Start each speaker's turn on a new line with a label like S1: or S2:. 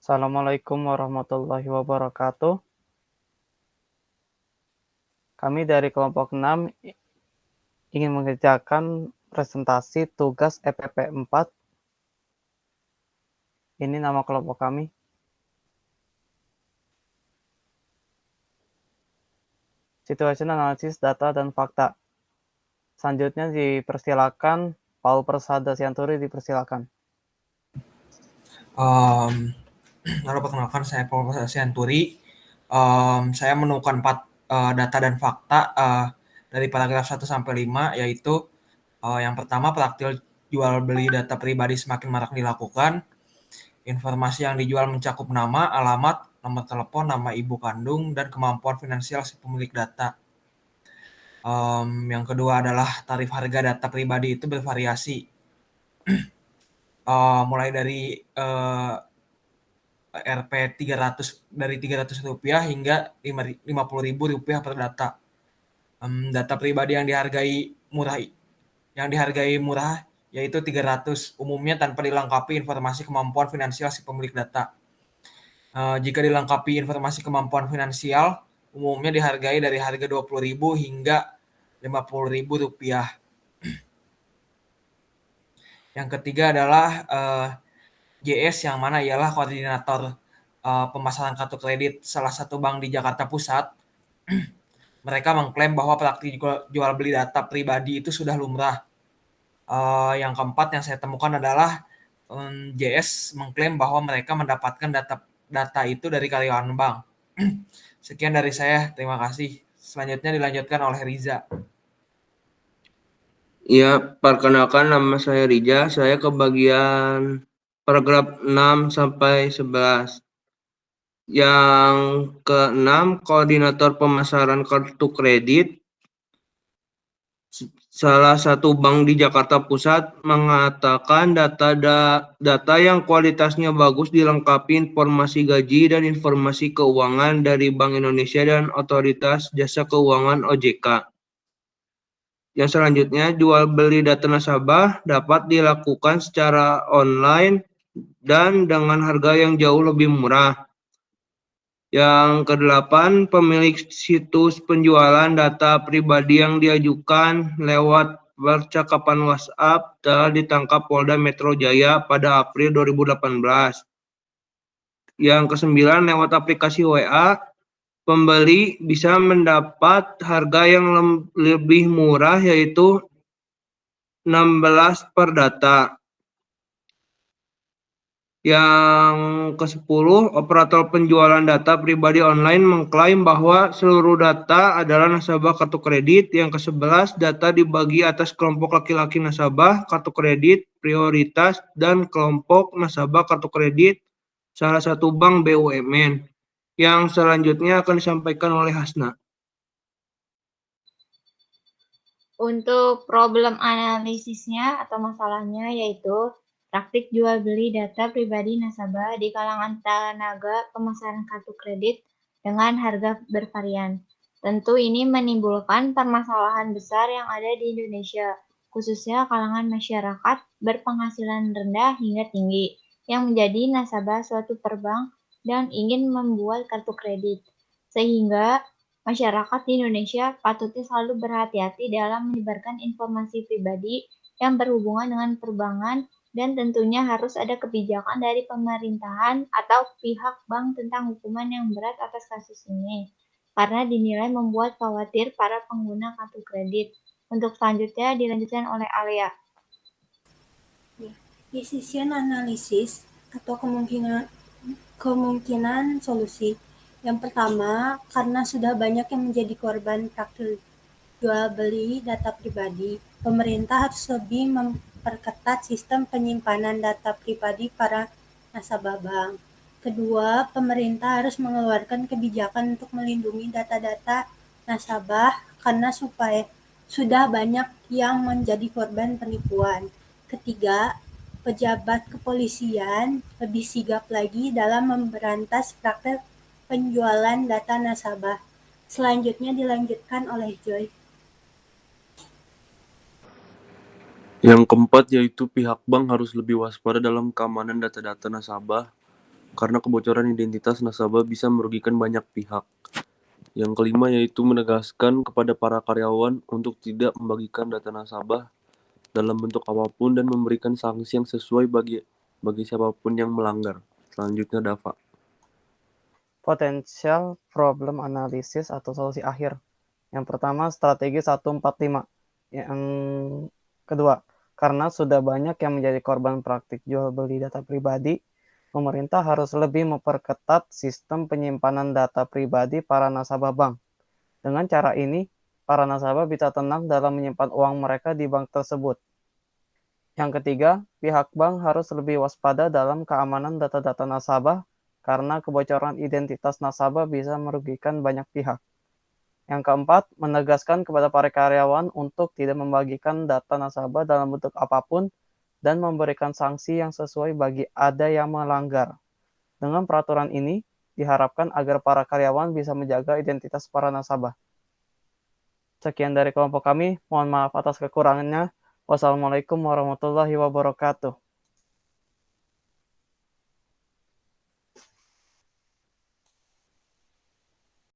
S1: Assalamualaikum warahmatullahi wabarakatuh. Kami dari kelompok 6 ingin mengerjakan presentasi tugas EPP 4. Ini nama kelompok kami. Situation Analysis Data dan Fakta. Selanjutnya dipersilakan Paul Persada Sianturi, dipersilakan.
S2: Lalu perkenalkan, saya Paul Persada Sianturi. Saya menemukan 4 data dan fakta dari paragraf 1 sampai 5, yaitu yang pertama, praktik jual beli data pribadi semakin marak dilakukan. Informasi yang dijual mencakup nama, alamat, nomor telepon, nama ibu kandung, dan kemampuan finansial si pemilik data. Yang kedua adalah tarif harga data pribadi itu bervariasi, mulai dari Rp 300 dari Rp300 hingga Rp50.000 per data. Data pribadi yang dihargai murah yaitu 300, umumnya tanpa dilengkapi informasi kemampuan finansial si pemilik data. Jika dilengkapi informasi kemampuan finansial, umumnya dihargai dari harga Rp20.000 hingga Rp50.000. Yang ketiga adalah JS, yang mana ialah koordinator pemasaran kartu kredit salah satu bank di Jakarta Pusat. Mereka mengklaim bahwa praktik jual beli data pribadi itu sudah lumrah. Yang keempat yang saya temukan adalah JS mengklaim bahwa mereka mendapatkan data itu dari karyawan bank. Sekian dari saya, terima kasih. Selanjutnya dilanjutkan oleh Riza.
S3: Ya, perkenalkan, nama saya Rija. Saya ke bagian paragraf 6 sampai 11. Yang ke-6, koordinator pemasaran kartu kredit salah satu bank di Jakarta Pusat mengatakan data yang kualitasnya bagus dilengkapi informasi gaji dan informasi keuangan dari Bank Indonesia dan Otoritas Jasa Keuangan OJK. Yang selanjutnya, jual beli data nasabah dapat dilakukan secara online dan dengan harga yang jauh lebih murah. Yang kedelapan, pemilik situs penjualan data pribadi yang diajukan lewat percakapan WhatsApp telah ditangkap Polda Metro Jaya pada April 2018. Yang kesembilan, lewat aplikasi WA, pembeli bisa mendapat harga yang lebih murah, yaitu 16 per data. Yang ke-10, operator penjualan data pribadi online mengklaim bahwa seluruh data adalah nasabah kartu kredit. Yang ke-11, data dibagi atas kelompok laki-laki nasabah kartu kredit prioritas dan kelompok nasabah kartu kredit salah satu bank BUMN. Yang selanjutnya akan disampaikan oleh Hasna.
S4: Untuk problem analisisnya atau masalahnya yaitu praktik jual beli data pribadi nasabah di kalangan tenaga pemasaran kartu kredit dengan harga bervarian. Tentu ini menimbulkan permasalahan besar yang ada di Indonesia, khususnya kalangan masyarakat berpenghasilan rendah hingga tinggi yang menjadi nasabah suatu perbank dan ingin membuat kartu kredit. Sehingga masyarakat di Indonesia patutnya selalu berhati-hati dalam menyebarkan informasi pribadi yang berhubungan dengan perbankan dan tentunya harus ada kebijakan dari pemerintahan atau pihak bank tentang hukuman yang berat atas kasus ini karena dinilai membuat khawatir para pengguna kartu kredit. Untuk selanjutnya dilanjutkan oleh Alia.
S5: Decision analysis atau kemungkinan solusi. Yang pertama, karena sudah banyak yang menjadi korban praktik jual beli data pribadi, pemerintah harus lebih memperketat sistem penyimpanan data pribadi para nasabah bank. Kedua, pemerintah harus mengeluarkan kebijakan untuk melindungi data-data nasabah karena sudah banyak yang menjadi korban penipuan. Ketiga, pejabat kepolisian lebih sigap lagi dalam memberantas praktek penjualan data nasabah. Selanjutnya dilanjutkan oleh Joy.
S6: Yang keempat yaitu pihak bank harus lebih waspada dalam keamanan data-data nasabah karena kebocoran identitas nasabah bisa merugikan banyak pihak. Yang kelima yaitu menegaskan kepada para karyawan untuk tidak membagikan data nasabah dalam bentuk apapun dan memberikan sanksi yang sesuai bagi siapapun yang melanggar. Selanjutnya Dava.
S1: Potential problem analysis atau solusi akhir. Yang pertama, strategi 145. Yang kedua, karena sudah banyak yang menjadi korban praktik jual beli data pribadi, pemerintah harus lebih memperketat sistem penyimpanan data pribadi para nasabah bank. Dengan cara ini, para nasabah bisa tenang dalam menyimpan uang mereka di bank tersebut. Yang ketiga, pihak bank harus lebih waspada dalam keamanan data-data nasabah karena kebocoran identitas nasabah bisa merugikan banyak pihak. Yang keempat, menegaskan kepada para karyawan untuk tidak membagikan data nasabah dalam bentuk apapun dan memberikan sanksi yang sesuai bagi ada yang melanggar. Dengan peraturan ini, diharapkan agar para karyawan bisa menjaga identitas para nasabah. Sekian dari kelompok kami, mohon maaf atas kekurangannya. Wassalamualaikum warahmatullahi wabarakatuh.